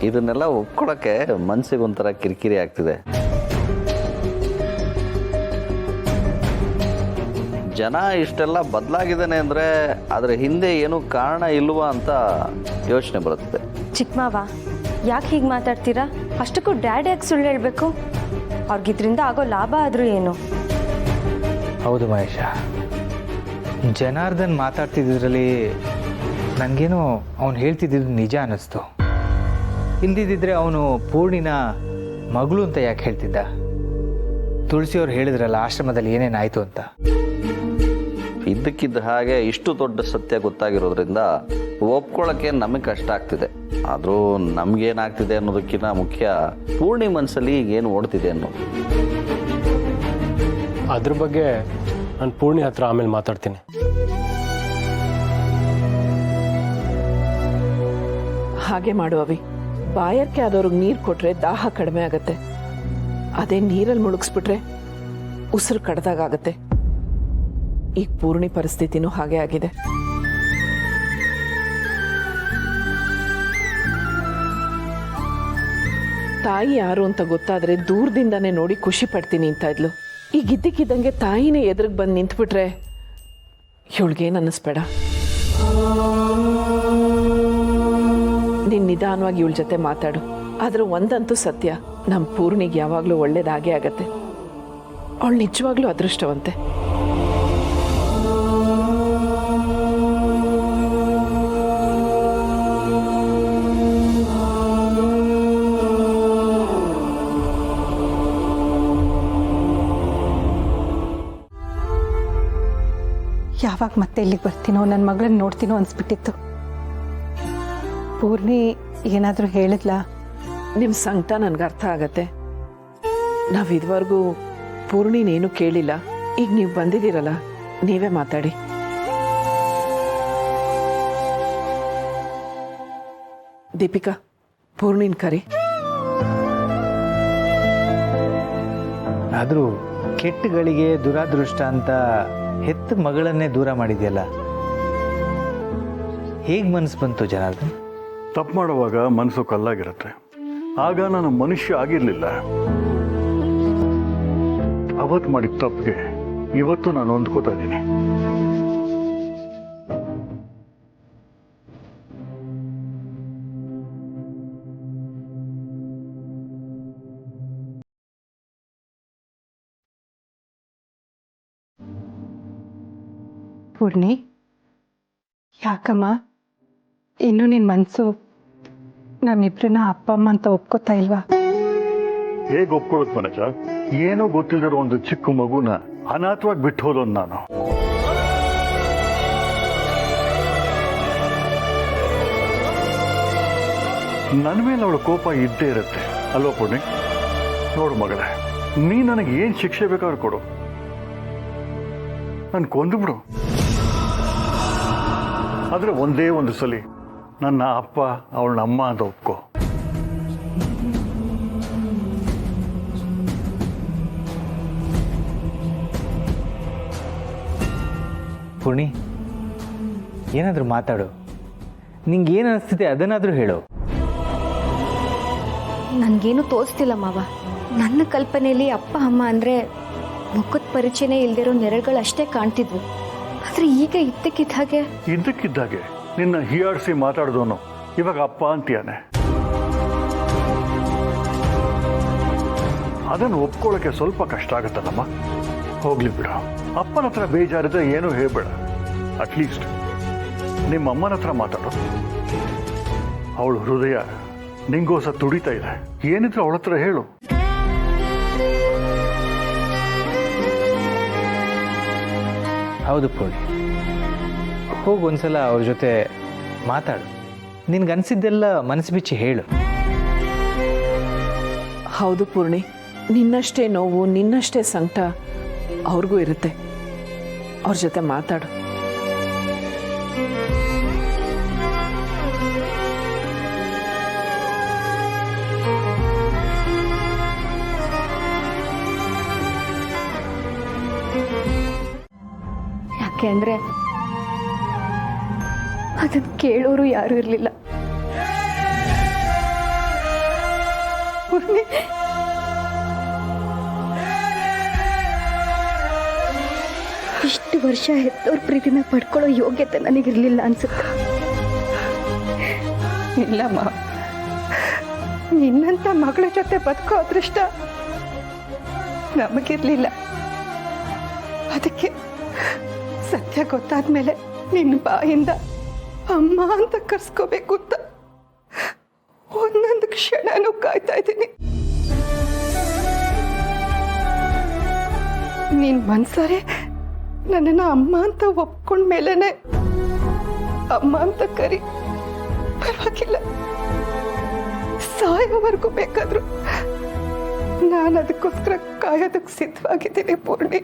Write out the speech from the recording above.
ಇದನ್ನೆಲ್ಲ ಒಪ್ಕೊಳ್ಳೋಕ್ಕೆ ಮನಸ್ಸಿಗೆ ಒಂಥರ ಕಿರಿಕಿರಿ ಆಗ್ತಿದೆ. ಜನ ಇಷ್ಟೆಲ್ಲ ಬದಲಾಗಿದ್ದಾನೆ ಅಂದರೆ ಅದರ ಹಿಂದೆ ಏನೂ ಕಾರಣ ಇಲ್ವಾ ಅಂತ ಯೋಚನೆ ಬರುತ್ತೆ. ಚಿಕ್ಕ ಮಾವ, ಯಾಕೆ ಹೀಗೆ ಮಾತಾಡ್ತೀರಾ? ಅಷ್ಟಕ್ಕೂ ಡ್ಯಾಡಿ ಯಾಕೆ ಸುಳ್ಳು ಹೇಳಬೇಕು? ಅವ್ರಿಗಿದ್ರಿಂದ ಆಗೋ ಲಾಭ ಆದರೂ ಏನು? ಹೌದು ಮಹೇಶ, ಜನಾರ್ದನ್ ಮಾತಾಡ್ತಿದ್ರಲ್ಲಿ ನನಗೇನೋ ಅವನು ಹೇಳ್ತಿದ್ದು ನಿಜ ಅನ್ನಿಸ್ತು. ಹಿಂದಿದ್ದರೆ ಅವನು ಪೂರ್ಣಿನ ಮಗಳು ಅಂತ ಯಾಕೆ ಹೇಳ್ತಿದ್ದ? ತುಳಸಿಯವ್ರು ಹೇಳಿದ್ರಲ್ಲ ಆಶ್ರಮದಲ್ಲಿ ಏನೇನಾಯಿತು ಅಂತ. ಇದ್ದಕ್ಕಿದ್ದ ಹಾಗೆ ಇಷ್ಟು ದೊಡ್ಡ ಸತ್ಯ ಗೊತ್ತಾಗಿರೋದ್ರಿಂದ ಒಪ್ಕೊಳ್ಳೋಕ್ಕೆ ನಮಗೆ ಕಷ್ಟ ಆಗ್ತಿದೆ. ಆದರೂ ನಮಗೇನಾಗ್ತಿದೆ ಅನ್ನೋದಕ್ಕಿಂತ ಮುಖ್ಯ ಪೂರ್ಣಿ ಮನಸ್ಸಲ್ಲಿ ಏನು ಓಡ್ತಿದೆ ಅನ್ನೋದು. ಅದ್ರ ಬಗ್ಗೆ ನಾನು ಪೂರ್ಣಿ ಹತ್ರ ಆಮೇಲೆ ಮಾತಾಡ್ತೀನಿ. ಹಾಗೆ ಮಾಡುವವಿ. ಬಾಯರ್ಕೆ ಆದವ್ರಿಗೆ ನೀರು ಕೊಟ್ರೆ ದಾಹ ಕಡಿಮೆ ಆಗತ್ತೆ. ಅದೇ ನೀರಲ್ಲಿ ಮುಳುಗಿಸ್ಬಿಟ್ರೆ ಉಸಿರು ಕಡ್ದಾಗತ್ತೆ. ಈಗ ಪೂರ್ಣಿ ಪರಿಸ್ಥಿತಿನೂ ಹಾಗೆ ಆಗಿದೆ. ತಾಯಿ ಯಾರು ಅಂತ ಗೊತ್ತಾದ್ರೆ ದೂರದಿಂದಾನೇ ನೋಡಿ ಖುಷಿ ಪಡ್ತೀನಿ ಅಂತ ಇದ್ಲು. ಈಗ ಇದ್ದಕ್ಕಿದ್ದಂಗೆ ತಾಯಿನೇ ಎದುರಿಗೆ ಬಂದು ನಿಂತ್ಬಿಟ್ರೆ ಇವಳಿಗೇನು ಅನ್ನಿಸ್ಬೇಡ. ನೀನು ನಿಧಾನವಾಗಿ ಇವಳ ಜೊತೆ ಮಾತಾಡು. ಆದ್ರೆ ಒಂದಂತೂ ಸತ್ಯ, ನಮ್ಮ ಪೂರ್ಣಿಗೆ ಯಾವಾಗಲೂ ಒಳ್ಳೇದಾಗೇ ಆಗತ್ತೆ. ಅವಳು ನಿಜವಾಗ್ಲೂ ಅದೃಷ್ಟವಂತೆ. ಯಾವಾಗ ಮತ್ತೆ ಇಲ್ಲಿಗೆ ಬರ್ತೀನೋ, ನನ್ನ ಮಗಳನ್ನ ನೋಡ್ತೀನೋ ಅನ್ಸ್ಬಿಟ್ಟಿತ್ತು. ಪೂರ್ಣಿ ಏನಾದರೂ ಹೇಳಿದ್ಲಾ? ನಿಮ್ಮ ಸಂಕಟ ನನಗೆ ಅರ್ಥ ಆಗತ್ತೆ. ನಾವು ಇದುವರೆಗೂ ಪೂರ್ಣಿನೇನು ಕೇಳಿಲ್ಲ. ಈಗ ನೀವು ಬಂದಿದ್ದೀರಲ್ಲ, ನೀವೇ ಮಾತಾಡಿ. ದೀಪಿಕಾ, ಪೂರ್ಣಿನ ಕರಿ. ಆದರೂ ಕೆಟ್ಟಗಳಿಗೆ ದುರಾದೃಷ್ಟ ಅಂತ ಹೆತ್ತ ಮಗಳನ್ನೇ ದೂರ ಮಾಡಿದೆಯಲ್ಲ, ಹೇಗೆ ಮನಸ್ಸು ಬಂತು ಜನಾರ್ದನ್? ತಪ್ಪು ಮಾಡುವಾಗ ಮನಸ್ಸು ಕಲ್ಲಾಗಿರುತ್ತೆ. ಆಗ ನಾನು ಮನುಷ್ಯ ಆಗಿರಲಿಲ್ಲ. ಅವತ್ತು ಮಾಡಿದ ತಪ್ಪಿಗೆ ಇವತ್ತು ನಾನು ಹೊಂದ್ಕೋತಾ ಇದ್ದೀನಿ. ಪೂರ್ಣಿ, ಯಾಕಮ್ಮ ಇನ್ನೂ ನಿನ್ನ ಮನಸ್ಸು ನಮ್ಮಿಬ್ರನ್ನ ಅಪ್ಪ ಅಮ್ಮ ಅಂತ ಒಪ್ಕೋತಾ ಇಲ್ವಾ? ಹೇಗೆ ಒಪ್ಕೊಳ್ಳೋದು ಮನಜ? ಏನೋ ಗೊತ್ತಿಲ್ಲದಿರೋ ಒಂದು ಚಿಕ್ಕ ಮಗುನ ಅನಾಥವಾಗಿ ಬಿಟ್ಟು ಹೋದೋನು ನಾನು. ನನ್ನ ಮೇಲೆ ಅವಳ ಕೋಪ ಇದ್ದೇ ಇರುತ್ತೆ ಅಲ್ವಾ ಪೂರ್ಣಿ? ನೋಡು ಮಗಳೇ, ನೀ ನನಗೆ ಏನು ಶಿಕ್ಷೆ ಬೇಕಾದ್ರೂ ಕೊಡು, ನಾನು ಕೊಂದುಬಿಡು. ಆದರೆ ಒಂದೇ ಒಂದು ಸಲ ನನ್ನ ಅಪ್ಪ ಅವಳನ್ನ ಅಮ್ಮ ಅಂತ ಒಪ್ಕೋ. ಪೂರ್ಣಿ, ಏನಾದರೂ ಮಾತಾಡು. ನಿಂಗೆ ಏನು ಅನಿಸ್ತಿದೆ ಅದನ್ನಾದರೂ ಹೇಳು. ನನಗೇನು ತೋರಿಸ್ತಿಲ್ಲ ಮಾವ. ನನ್ನ ಕಲ್ಪನೆಯಲ್ಲಿ ಅಪ್ಪ ಅಮ್ಮ ಅಂದರೆ ಮುಖದ ಪರಿಚಯನೇ ಇಲ್ದಿರೋ ನೆರಳುಗಳಷ್ಟೇ ಕಾಣ್ತಿದ್ವು. ಆದರೆ ಈಗ ಇದ್ದಕ್ಕಿದ್ದಾಗೆ ನಿನ್ನ ಹೀಯಾಡಿಸಿ ಮಾತಾಡಿದವನು ಇವಾಗ ಅಪ್ಪ ಅಂತೀಯಾನೆ. ಅದನ್ನು ಒಪ್ಕೊಳ್ಳೋಕೆ ಸ್ವಲ್ಪ ಕಷ್ಟ ಆಗತ್ತಲ್ಲಮ್ಮ. ಹೋಗ್ಲಿ ಬಿಡು, ಅಪ್ಪನ ಹತ್ರ ಬೇಜಾರಿದ್ರೆ ಏನೂ ಹೇಳ್ಬೇಡ. ಅಟ್ಲೀಸ್ಟ್ ನಿಮ್ಮ ಅಮ್ಮನ ಹತ್ರ ಮಾತಾಡು. ಅವಳು ಹೃದಯ ನಿಂಗೋಸ ತುಡಿತಾ ಇದೆ. ಏನಿದ್ರು ಅವಳ ಹತ್ರ ಹೇಳು. ಹೌದು ಪೂರ್ಣಿ, ಹೋಗಿ ಒಂದ್ಸಲ ಅವ್ರ ಜೊತೆ ಮಾತಾಡು. ನಿನ್ಗನ್ಸಿದ್ದೆಲ್ಲ ಮನಸ್ಸು ಬಿಚ್ಚಿ ಹೇಳು. ಹೌದು ಪೂರ್ಣಿ, ನಿನ್ನಷ್ಟೇ ನೋವು, ನಿನ್ನಷ್ಟೇ ಸಂಕಟ ಅವ್ರಿಗೂ ಇರುತ್ತೆ. ಅವ್ರ ಜೊತೆ ಮಾತಾಡು. ಯಾಕೆ ಅಂದರೆ ಅದನ್ನು ಕೇಳೋರು ಯಾರೂ ಇರಲಿಲ್ಲ. ಪೂರ್ಣಿ. ಇಷ್ಟು ವರ್ಷ ಹೆತ್ತವ್ರ ಪ್ರೀತಿನ ಪಡ್ಕೊಳ್ಳೋ ಯೋಗ್ಯತೆ ನನಗಿರ್ಲಿಲ್ಲ ಅನ್ಸುತ್ತೆ. ಇಲ್ಲಮ್ಮ, ನಿನ್ನಂತ ಮಗಳ ಜೊತೆ ಬದುಕೋ ಅದೃಷ್ಟ ನಮಗಿರ್ಲಿಲ್ಲ. ಅದಕ್ಕೆ ಸತ್ಯ ಗೊತ್ತಾದ್ಮೇಲೆ ನಿನ್ನ ಬಾಯಿಂದ ಅಮ್ಮ ಅಂತ ಕರ್ಸ್ಕೋಬೇಕು ಅಂತ ಒಂದೊಂದು ಕ್ಷಣನೂ ಕಾಯ್ತಾ ಇದ್ದೀನಿ. ನೀನ್ ಮನ್ಸಾರೆ ನನ್ನನ್ನು ಅಮ್ಮ ಅಂತ ಒಪ್ಕೊಂಡ್ಮೇಲೆನೆ ಅಮ್ಮ ಅಂತ ಕರಿ, ಪರವಾಗಿಲ್ಲ. ಸಾಯೋವರೆಗೂ ಬೇಕಾದ್ರು ನಾನು ಅದಕ್ಕೋಸ್ಕರ ಕಾಯೋದಕ್ಕೆ ಸಿದ್ಧವಾಗಿದ್ದೀನಿ ಪೂರ್ಣಿ.